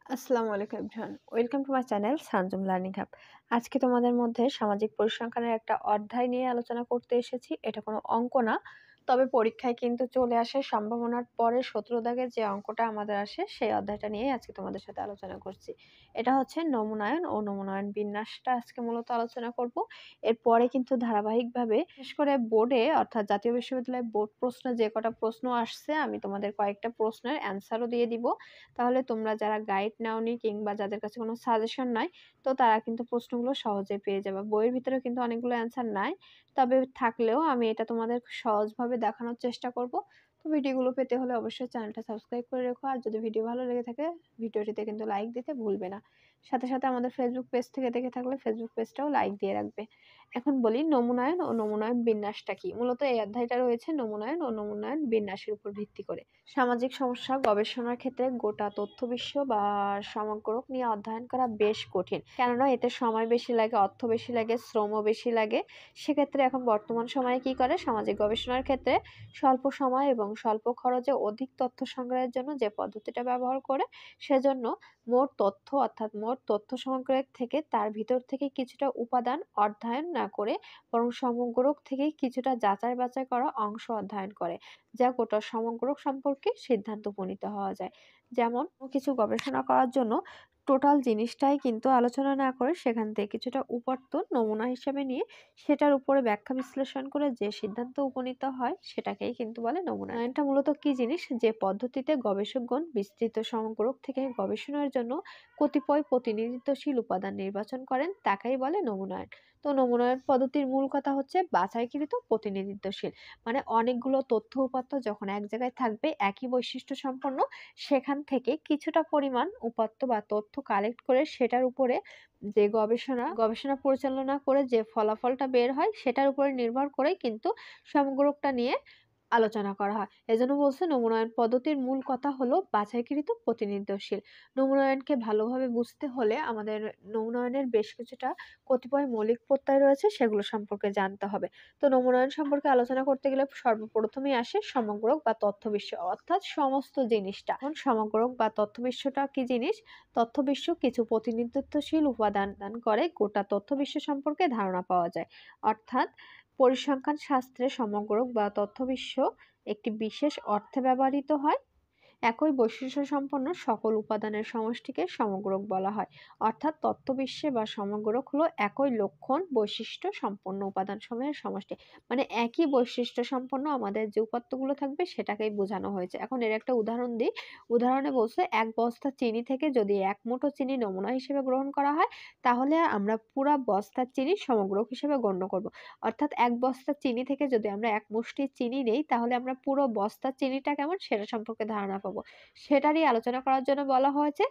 আসসালামু আলাইকুম everyone. Welcome to my channel Sanjum learning hub. আজকে তোমাদের মধ্যে সামাজিক পরিসংখ্যানের একটা অধ্যায় নিয়ে আলোচনা করতে এসেছি। এটা কোনো অঙ্ক না, তবে পরীক্ষায় কিন্তু চলে আসে সম্ভাবনার পরে ১৭ দাগের যে অঙ্কটা আমাদের আসে সেই অধ্যায়টা নিয়েই আজকে তোমাদের সাথে আলোচনা করছি। এটা হচ্ছে নমুনায়ন ও নমুনায়ন বিন্যাসটা আজকে মূলত আলোচনা করব। এরপরে কিন্তু ধারাবাহিকভাবে বিশেষ করে বোর্ডে অর্থাৎ জাতীয় বিশ্ববিদ্যালয় বোর্ড প্রশ্নে যে কটা প্রশ্ন আসছে আমি তোমাদের কয়েকটা প্রশ্নের অ্যান্সারও দিয়ে দিব। তাহলে তোমরা যারা গাইড নাওনি কিংবা যাদের কাছে কোনো সাজেশন নাই, তো তারা কিন্তু প্রশ্নগুলো সহজে পেয়ে যাবে। বইয়ের ভিতরেও কিন্তু অনেকগুলো অ্যান্সার নাই। তবে থাকলেও আমি এটা তোমাদের সহজভাবে দেখানোর চেষ্টা করব। তো ভিডিওগুলো পেতে হলে অবশ্যই চ্যানেলটা সাবস্ক্রাইব করে রেখো। আর যদি ভিডিও ভালো লেগে থাকে ভিডিওটিতে কিন্তু লাইক দিতে ভুলবে না। সাথে, সাথে আমাদের ফেসবুক পেজ থেকে দেখে থাকলে ফেসবুক পেজটাও লাইক দিয়ে রাখবে। এখন বলি নমুনায়ন ও নমুনায়ন বিন্যাসটা কি? মূলত এই অধ্যায়টা রয়েছে নমুনায়ন ও নমুনায়ন বিন্যাসের উপর ভিত্তি করে। সামাজিক সমস্যা গবেষণার ক্ষেত্রে গোটা তথ্য বিশ্ব বা সমগ্রক নিয়ে অধ্যয়ন করা বেশ কঠিন, কেননা এতে সময় বেশি লাগে, অর্থ বেশি লাগে, শ্রমও বেশি লাগে। সেক্ষেত্রে এখন বর্তমান সময়ে কি করে, সামাজিক গবেষণার ক্ষেত্রে স্বল্প সময় এবং স্বল্প খরচে অধিক তথ্য সংগ্রহের জন্য যে পদ্ধতিটা ব্যবহার করে, সেজন্য মোট তথ্য অর্থাৎ মোট তথ্য সংগ্রহের থেকে তার ভিতর থেকে কিছুটা উপাদান অধ্যয়ন না করে বরং সমগ্রক থেকে কিছুটা যাচাই বাছাই করা অংশ অধ্যয়ন করে, যা গোটা সমগ্রক সম্পর্কে সিদ্ধান্ত উপনীত হওয়া যায়। যেমন কিছু গবেষণা করার জন্য টোটাল জিনিসটাই কিন্তু আলোচনা না করে সেখান থেকে কিছুটা উপাত্ত নমুনা হিসেবে নিয়ে সেটার উপরে ব্যাখ্যা বিশ্লেষণ করে যে সিদ্ধান্ত উপনীত হয় সেটাকেই কিন্তু বলে নমুনা। এটা মূলত কি জিনিস, যে পদ্ধতিতে গবেষকগণ বিস্তৃত সমগ্রক থেকে গবেষণার জন্য কতিপয় প্রতিনিধিত্বশীল উপাদান নির্বাচন করেন তাকেই বলে নমুনায়ন। তো নমুনায়ন পদ্ধতির মূল কথা হচ্ছে বাছাইকৃত প্রতিনিধিত্বশীল, মানে অনেকগুলো তথ্য উপাত্ত যখন এক জায়গায় থাকবে একই বৈশিষ্ট্য সম্পন্ন, সেখান থেকে কিছুটা পরিমাণ উপাত্ত বা তথ্য কালেক্ট করে সেটার উপরে যে গবেষণা পরিচালনা করে যে ফলাফলটা বের হয় সেটার উপরে নির্ভর করে কিন্তু সমগ্রটা নিয়ে আলোচনা করা হয়। এজন্য বলছে নমুনায়ন পদ্ধতির মূল কথা হলো বাছাইকৃত প্রতিনিধিত্বশীল। নমুনায়নকে ভালোভাবে বুঝতে হলে আমাদের নমুনায়নের বেশ কিছুটা কতিপয় মৌলিক প্রত্যয় রয়েছে, সেগুলো সম্পর্কে জানতে হবে। তো নমুনায়ন সম্পর্কে আলোচনা করতে গেলে সর্বপ্রথমেই আসে সমগ্রক বা তথ্য বিশ্ব, অর্থাৎ সমস্ত জিনিসটা। এখন সমগ্রক বা তথ্য বিশ্বটা কি জিনিস? তথ্য বিশ্ব কিছু প্রতিনিধিত্বশীল উপাদান দান করে গোটা তথ্য বিশ্ব সম্পর্কে ধারণা পাওয়া যায়। অর্থাৎ পরিসংখ্যান শাস্ত্রে সমগ্রক বা তথ্য বিশ্ব একটি বিশেষ অর্থে ব্যবহৃত হয়। একই বৈশিষ্ট্য সম্পন্ন সকল উপাদানের সমষ্টিকে সমগ্রক বলা হয়। অর্থাৎ তত্ত্ববিশ্বে বা সমগ্রক হলো একই লক্ষণ বৈশিষ্ট্য সম্পন্ন উপাদান সমূহের সমষ্টি। মানে একই বৈশিষ্ট্য সম্পন্ন আমাদের যে উপাত্তগুলো থাকবে সেটাকেই বোঝানো হয়েছে। এখন এর একটা উদাহরণ দিই। উদাহরণে বলছে এক বস্তা চিনি থেকে যদি এক মুঠো চিনি নমুনা হিসেবে গ্রহণ করা হয়, তাহলে আমরা পুরা বস্তার চিনি সমগ্রক হিসেবে গণ্য করব। অর্থাৎ এক বস্তা চিনি থেকে যদি আমরা এক মুষ্টি চিনি নেই, তাহলে আমরা পুরো বস্তার চিনিটা কেমন সেটা সম্পর্কে ধারণা পাবো। সেটারই আলোচনা করার জন্য বলা হয়েছে,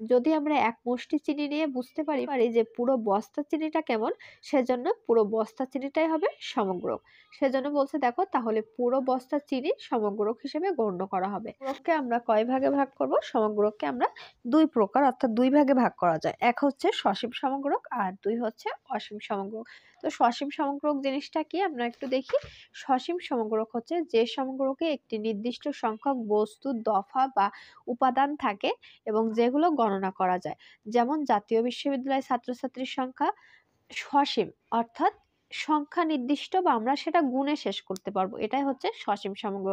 যদি আমরা এক মুষ্টি চিনি নিয়ে বুঝতে পারি যে পুরো বস্তা চিনিটা কেমন, সেজন্য পুরো বস্তা চিনিটাই হবে সমগ্রক। সেজন্য বলছে দেখো, তাহলে পুরো বস্তা চিনি সমগ্রক হিসেবে গণ্য করা হবে। সমগ্রককে আমরা কয় ভাগে ভাগ করব? সমগ্রককে আমরা দুই প্রকার অর্থাৎ দুই ভাগে ভাগ করা যায়। এক হচ্ছে সসীম সমগ্রক আর দুই হচ্ছে অসীম সমগ্রক। তো সসীম সমগ্রক জিনিসটা কি আমরা একটু দেখি। সসীম সমগ্রক হচ্ছে যে সমগ্রকে একটি নির্দিষ্ট সংখ্যক বস্তু, দফা বা উপাদান থাকে এবং যেগুলো গণনা করা যায়। যেমন জাতীয় বিশ্ববিদ্যালয়ের ছাত্রছাত্রীর সংখ্যা সসীম, অর্থাৎ সংখ্যা নির্দিষ্ট বা আমরা সেটা গুণে শেষ করতে পারবো, এটাই হচ্ছে সসীম সমগ্র।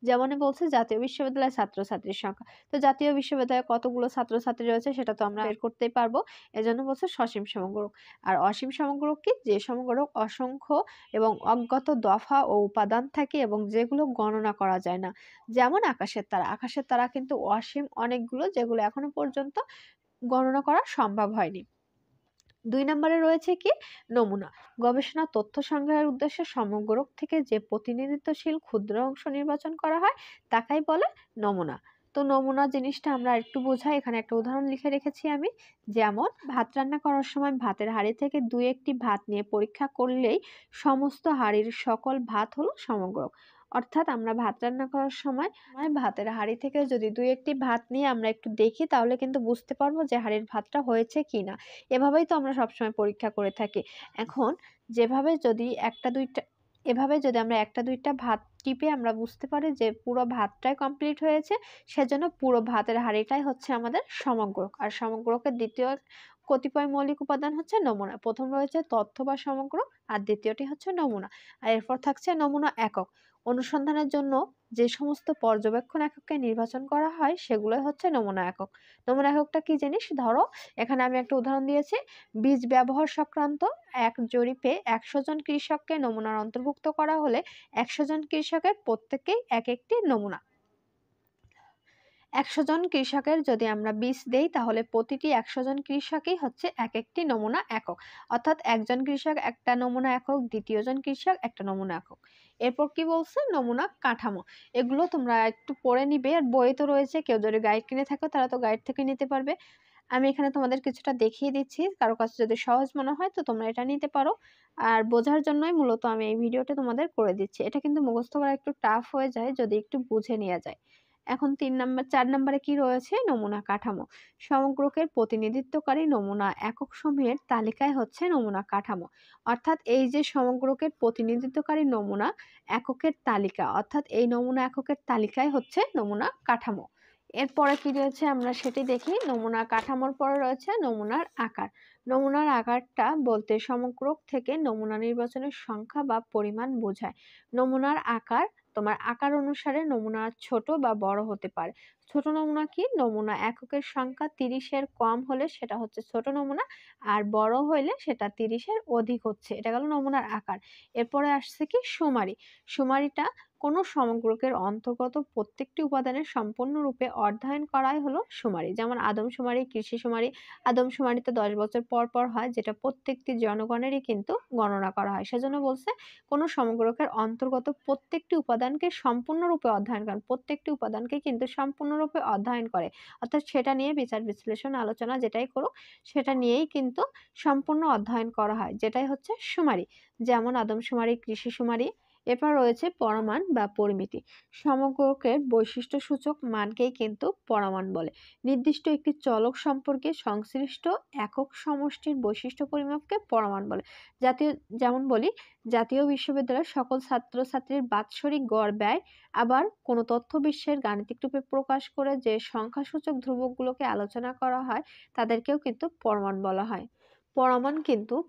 যেমন বলছে জাতীয় বিশ্ববিদ্যালয়ের ছাত্রছাত্রীর সংখ্যা, তো জাতীয় বিশ্ববিদ্যালয়ে কতগুলো ছাত্রছাত্রী রয়েছে সেটা তো আমরা বের করতেই পারবো, এজন্য বলছে সসীম সমগ্র। আর অসীম সমগ্র কি? যে সমগ্র অসংখ্য এবং অজ্ঞাত দফা ও উপাদান থাকে এবং যেগুলো গণনা করা যায় না। যেমন আকাশের তারা, আকাশের তারা কিন্তু অসীম অনেকগুলো, যেগুলো এখনো পর্যন্ত গণনা করা সম্ভব হয়নি। ২ নম্বরে রয়েছে কি? নমুনা। গবেষণা তথ্য সংগ্রহের উদ্দেশ্যে সমগ্রক থেকে যে প্রতিনিধিত্বশীল ক্ষুদ্র অংশ নির্বাচন করা হয় তাকেই বলে নমুনা। তো নমুনা জিনিসটা আমরা একটু বোঝাই, এখানে একটা উদাহরণ লিখে রেখেছি আমি। যেমন ভাত রান্না করার সময় ভাতের হাঁড়ি থেকে ২-১টি ভাত নিয়ে পরীক্ষা করলেই সমস্ত হাঁড়ির সকল ভাত হলো সমগ্রক। অর্থাৎ আমরা ভাত রান্না করার সময় ভাতের হাঁড়ি থেকে যদি ২-১টি ভাত নিয়ে আমরা একটু দেখি, তাহলে কিন্তু বুঝতে পারবো যে হাঁড়ির ভাতটা হয়েছে কিনা। এভাবেই তো আমরা সবসময় পরীক্ষা করে থাকি। এখন যেভাবে যদি ১টা ২টা এভাবে যদি আমরা একটা দুইটা ভাত টিপে আমরা বুঝতে পারি যে পুরো ভাতটাই কমপ্লিট হয়েছে, সেজন্য পুরো ভাতের হাঁড়িটাই হচ্ছে আমাদের সমগ্রক। আর সমগ্রকের দ্বিতীয় কতিপয় মৌলিক উপাদান হচ্ছে নমুনা। প্রথম রয়েছে তথ্য বা সমগ্র, আর দ্বিতীয়টি হচ্ছে নমুনা। আর এরপর থাকছে নমুনা একক। অনুসন্ধানের জন্য যে সমস্ত পর্যবেক্ষণ একককে নির্বাচন করা হয় সেগুলোই হচ্ছে নমুনা একক। নমুনা এককটা কি জিনিস? ধরো এখানে আমি একটা উদাহরণ দিয়েছি, বীজ ব্যবহার সংক্রান্ত এক জরিপে ১০০ জন কৃষককে নমুনার অন্তর্ভুক্ত করা হলে ১০০ জন কৃষকের প্রত্যেকেই এক একটি নমুনা। ১০০ জন কৃষকের যদি আমরা বীজ দেই তাহলে প্রতিটি ১০০ জন কৃষকই হচ্ছে এক একটি নমুনা একক। অর্থাৎ একজন কৃষক একটা নমুনা একক, দ্বিতীয় জন কৃষক একটা নমুনা একক। এরপর কি বলছে? নমুনা কাঠামো। এগুলো তোমরা একটু পড়ে নিবে, আর বই তো রয়েছে, কেউ যদি গাইড কিনে থাকো তারা তো গাইড থেকে নিতে পারবে। আমি এখানে তোমাদের কিছুটা দেখিয়ে দিচ্ছি, কারো কাছে যদি সহজ মনে হয় তো তোমরা এটা নিতে পারো। আর বোঝার জন্যই মূলত আমি এই ভিডিওটা তোমাদের করে দিচ্ছি। এটা কিন্তু মুখস্থ করা একটু টাফ হয়ে যায় যদি একটু বুঝে নেওয়া যায়। এখন ৪ নাম্বারে কি রয়েছে? নমুনা কাঠামো। সমগ্রকের প্রতিনিধিত্বকারী নমুনা একক সমূহের তালিকায় হচ্ছে নমুনা কাঠামো। অর্থাৎ এই যে সমগ্রকের প্রতিনিধিত্বকারী নমুনা এককের তালিকা, অর্থাৎ এই নমুনা এককের তালিকায় হচ্ছে নমুনা কাঠামো। এরপরে কি রয়েছে আমরা সেটি দেখি। নমুনা কাঠামোর পরে রয়েছে নমুনার আকার। নমুনার আকারটা বলতে সমগ্রক থেকে নমুনা নির্বাচনের সংখ্যা বা পরিমাণ বোঝায়। নমুনার আকার তোমার আকার অনুসারে নমুনা ছোট বা বড় হতে পারে। ছোট নমুনা কি? নমুনা এককের সংখ্যা ৩০ এর কম হলে সেটা হচ্ছে ছোট নমুনা, আর বড় হইলে সেটা ৩০ এর অধিক হচ্ছে। এটা গেল নমুনার আকার। এরপরে আসছে কি? শুমারি। শুমারিটা কোনো সমগ্রকের অন্তর্গত প্রত্যেকটি উপাদানের সম্পূর্ণরূপে অধ্যয়ন করাই হলো শুমারি। যেমন আদমশুমারি, কৃষি শুমারি। আদমশুমারিতে ১০ বছর পর পর হয়, যেটা প্রত্যেকটি জনগণেরই কিন্তু গণনা করা হয়। সেজন্য বলছে কোনো সমগ্রকের অন্তর্গত প্রত্যেকটি উপাদানকে সম্পূর্ণরূপে অধ্যয়ন করেন। প্রত্যেকটি উপাদানকে কিন্তু সম্পূর্ণরূপে অধ্যয়ন করে। অর্থাৎ সেটা নিয়ে বিচার বিশ্লেষণ আলোচনা যেটাই করুক সেটা নিয়েই কিন্তু সম্পূর্ণ অধ্যয়ন করা হয়, যেটাই হচ্ছে শুমারি। যেমন আদমশুমারি, কৃষি শুমারি। এরপর রয়েছে পরমাণ বা পরিমিতি। সমগ্রকের বৈশিষ্ট্যসূচক মানকেই কিন্তু পরমাণ বলে। নির্দিষ্ট একটি চলক সম্পর্কে সংশ্লিষ্ট একক সমষ্টির বৈশিষ্ট্য পরিমাপকে পরমাণ বলে। জাতীয় যেমন বলি, জাতীয় বিশ্ববিদ্যালয়ের সকল ছাত্রছাত্রীর বাৎসরিক গড় ব্যয়, আবার কোনো তথ্য বিশ্বের গাণিতিক রূপে প্রকাশ করে যে সংখ্যাসূচক ধ্রুবকগুলোকে আলোচনা করা হয় তাদেরকেও কিন্তু পরমাণ বলা হয়।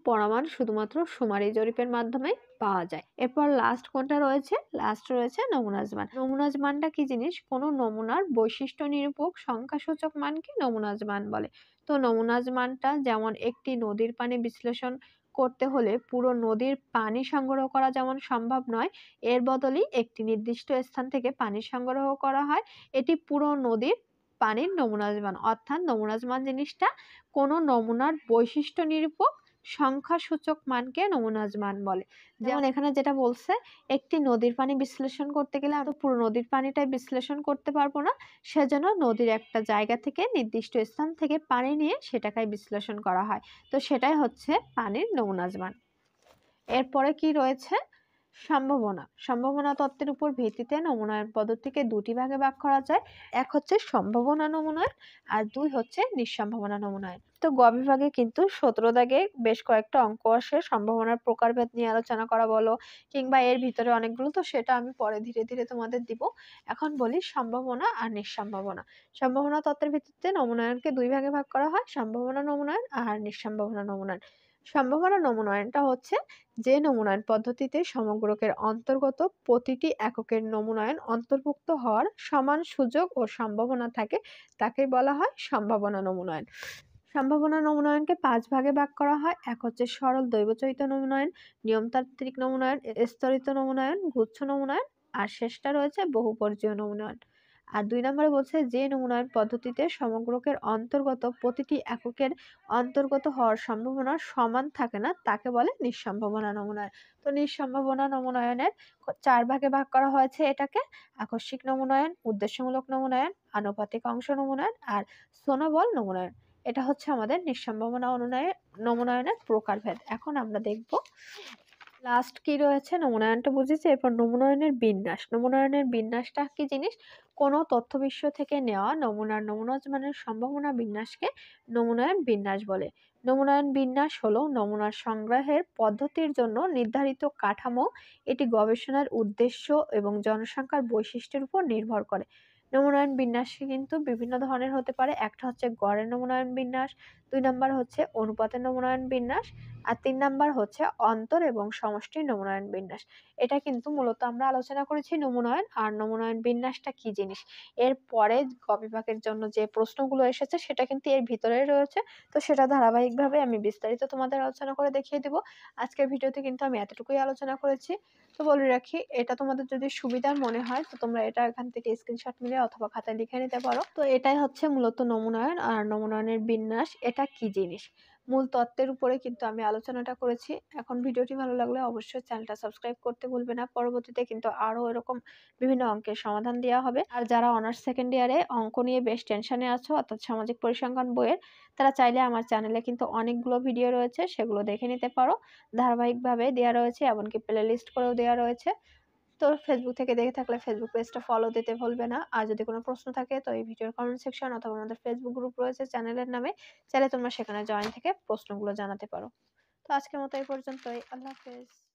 পরমাণ শুধুমাত্র শুমারি জরিপের মাধ্যমে পাওয়া যায়। এরপর লাস্ট কোনটা রয়েছে? লাস্ট রয়েছে নমুনাজ মান। নমুনাজ মানটা কি জিনিস? কোনো নমুনার বৈশিষ্ট্য নিরূপক সংখ্যাসূচক মানকে নমুনাজ মান বলে। তো নমুনাজ মানটা যেমন একটি নদীর পানি বিশ্লেষণ করতে হলে পুরো নদীর পানি সংগ্রহ করা যেমন সম্ভব নয়, এর বদলে একটি নির্দিষ্ট স্থান থেকে পানি সংগ্রহ করা হয়, এটি পুরো নদীর পানির নমুনাজ মান। অর্থাৎ নমুনাজ মান জিনিসটা কোনো নমুনার বৈশিষ্ট্য নিরূপক সংখ্যাসূচক মানকে নমুনাজ মান বলে। যেমন এখানে যেটা বলছে, একটি নদীর পানি বিশ্লেষণ করতে গেলে আমরা পুরো নদীর পানিটাই বিশ্লেষণ করতে পারবো না, সেজন্য নদীর একটা জায়গা থেকে নির্দিষ্ট স্থান থেকে পানি নিয়ে সেটাকে বিশ্লেষণ করা হয়। তো সেটাই হচ্ছে পানির নমুনাজ মান। এরপরে কি রয়েছে? সম্ভাবনা। সম্ভাবনা তত্ত্বের উপর ভিত্তিতে নমুনায়ন পদ্ধতিকে দুটি ভাগে ভাগ করা যায়। এক হচ্ছে সম্ভাবনা নমুনায়ন, আর দুই হচ্ছে নিঃসম্ভাবনা নমুনায়ন। তো গ বিভাগে কিন্তু ১৭ দাগে বেশ কয়েকটা অঙ্ক আসে সম্ভাবনার প্রকারভেদ নিয়ে আলোচনা করা বলো, কিংবা এর ভিতরে অনেকগুলো, তো সেটা আমি পরে ধীরে ধীরে তোমাদের দিব। এখন বলি সম্ভাবনা আর নিঃসম্ভাবনা। সম্ভাবনা তত্ত্বের ভিত্তিতে নমুনায়নকে দুই ভাগে ভাগ করা হয়, সম্ভাবনা নমুনায়ন আর নিঃসম্ভাবনা নমুনায়ন। সম্ভাবনা নমুনায়নটা হচ্ছে যে নমুনায়ন পদ্ধতিতে সমগ্রকের অন্তর্গত প্রতিটি এককের নমুনায়ন অন্তর্ভুক্ত হওয়ার সমান সুযোগ ও সম্ভাবনা থাকে তাকে বলা হয় সম্ভাবনা নমুনায়ন। সম্ভাবনা নমুনায়নকে ৫ ভাগে ভাগ করা হয়। এক হচ্ছে সরল দৈবচরিত নমুনায়ন, নিয়মতান্ত্রিক নমুনায়ন, স্তরিত নমুনায়ন, গুচ্ছ নমুনায়ন, আর শেষটা রয়েছে বহুপর্যায় নমুনায়ন। আর ২ নম্বরে বলছে যে নমুনায়ন পদ্ধতিতে সমগ্রকের অন্তর্গত প্রতিটি এককের অন্তর্গত হওয়ার সম্ভাবনা সমান থাকে না তাকে বলে নিঃসম্ভাবনা নমুনায়ন। তো নিঃসম্ভাবনা নমুনায়নের ৪ ভাগে ভাগ করা হয়েছে এটাকে। আকস্মিক নমুনায়ন, উদ্দেশ্যমূলক নমুনায়ন, আনুপাতিক অংশ নমুনায়ন, আর স্তনবল নমুনায়ন। এটা হচ্ছে আমাদের নিঃসম্ভাবনা নমুনায়নের প্রকারভেদ। এখন আমরা দেখব লাস্ট কি রয়েছে। নমুনায়নটা বুঝেছি, এরপর নমুনায়নের বিন্যাস। নমুনায়নের বিন্যাসটা কি জিনিস? কোনো তথ্যবিশ্ব থেকে নেওয়া নমুনার নমুনায়নের সম্ভাবনা বিন্যাসকে নমুনায়ন বিন্যাস বলে। নমুনায়ন বিন্যাস হলো নমুনার সংগ্রহের পদ্ধতির জন্য নির্ধারিত কাঠামো। এটি গবেষণার উদ্দেশ্য এবং জনসংখ্যার বৈশিষ্ট্যের উপর নির্ভর করে। নমুনায়ন বিন্যাস কিন্তু বিভিন্ন ধরনের হতে পারে। একটা হচ্ছে গড়ের নমুনায়ন বিন্যাস, ২ নাম্বার হচ্ছে অনুপাতের নমুনায়ন বিন্যাস, আর ৩ নাম্বার হচ্ছে অন্তর এবং সমষ্টির নমুনায়ন বিন্যাস। এটা কিন্তু মূলত আমরা আলোচনা করেছি নমুনায়ন আর নমুনায়ন বিন্যাসটা কি জিনিস। এরপরে বিভাগের জন্য যে প্রশ্নগুলো এসেছে সেটা কিন্তু এর ভিতরেই রয়েছে। তো সেটা ধারাবাহিকভাবে আমি বিস্তারিত তোমাদের আলোচনা করে দেখিয়ে দিব। আজকের ভিডিওতে কিন্তু আমি এতটুকুই আলোচনা করেছি। তো বলে রাখি, এটা তোমাদের যদি সুবিধার মনে হয় তো তোমরা এটা এখান থেকে স্ক্রিনশট নিলে অথবা খাতায় লিখে নিতে পারো। তো এটাই হচ্ছে মূলত নমুনায়ন আর নমুনায়নের বিন্যাস এটা কি জিনিস। মূল তত্ত্বের উপরে কিন্তু আমি আলোচনাটা করেছি। এখন ভিডিওটি ভালো লাগলে অবশ্যই চ্যানেলটা সাবস্ক্রাইব করতে ভুলবে না। পরবর্তীতে কিন্তু আরো এরকম বিভিন্ন অঙ্কের সমাধান দেওয়া হবে। আর যারা অনার্স সেকেন্ড ইয়ারে অঙ্ক নিয়ে বেশ টেনশনে আছো, অর্থাৎ সামাজিক পরিসংখ্যান বইয়ের, তারা চাইলে আমার চ্যানেলে কিন্তু অনেকগুলো ভিডিও রয়েছে, সেগুলো দেখে নিতে পারো। ধারাবাহিকভাবে দেওয়া রয়েছে, এমনকি প্লে লিস্ট করেও দেওয়া রয়েছে। তো ফেসবুক থেকে দেখে থাকলে ফেসবুক পেজটা ফলো দিতে ভুলবে না। আর যদি কোনো প্রশ্ন থাকে তো এই ভিডিওর কমেন্ট সেকশন অথবা আমাদের ফেসবুক গ্রুপ রয়েছে চ্যানেলের নামে, চাইলে তোমরা সেখানে জয়েন থেকে প্রশ্নগুলো জানাতে পারো। তো আজকের মতো এই পর্যন্তই। আল্লাহ হাফেজ।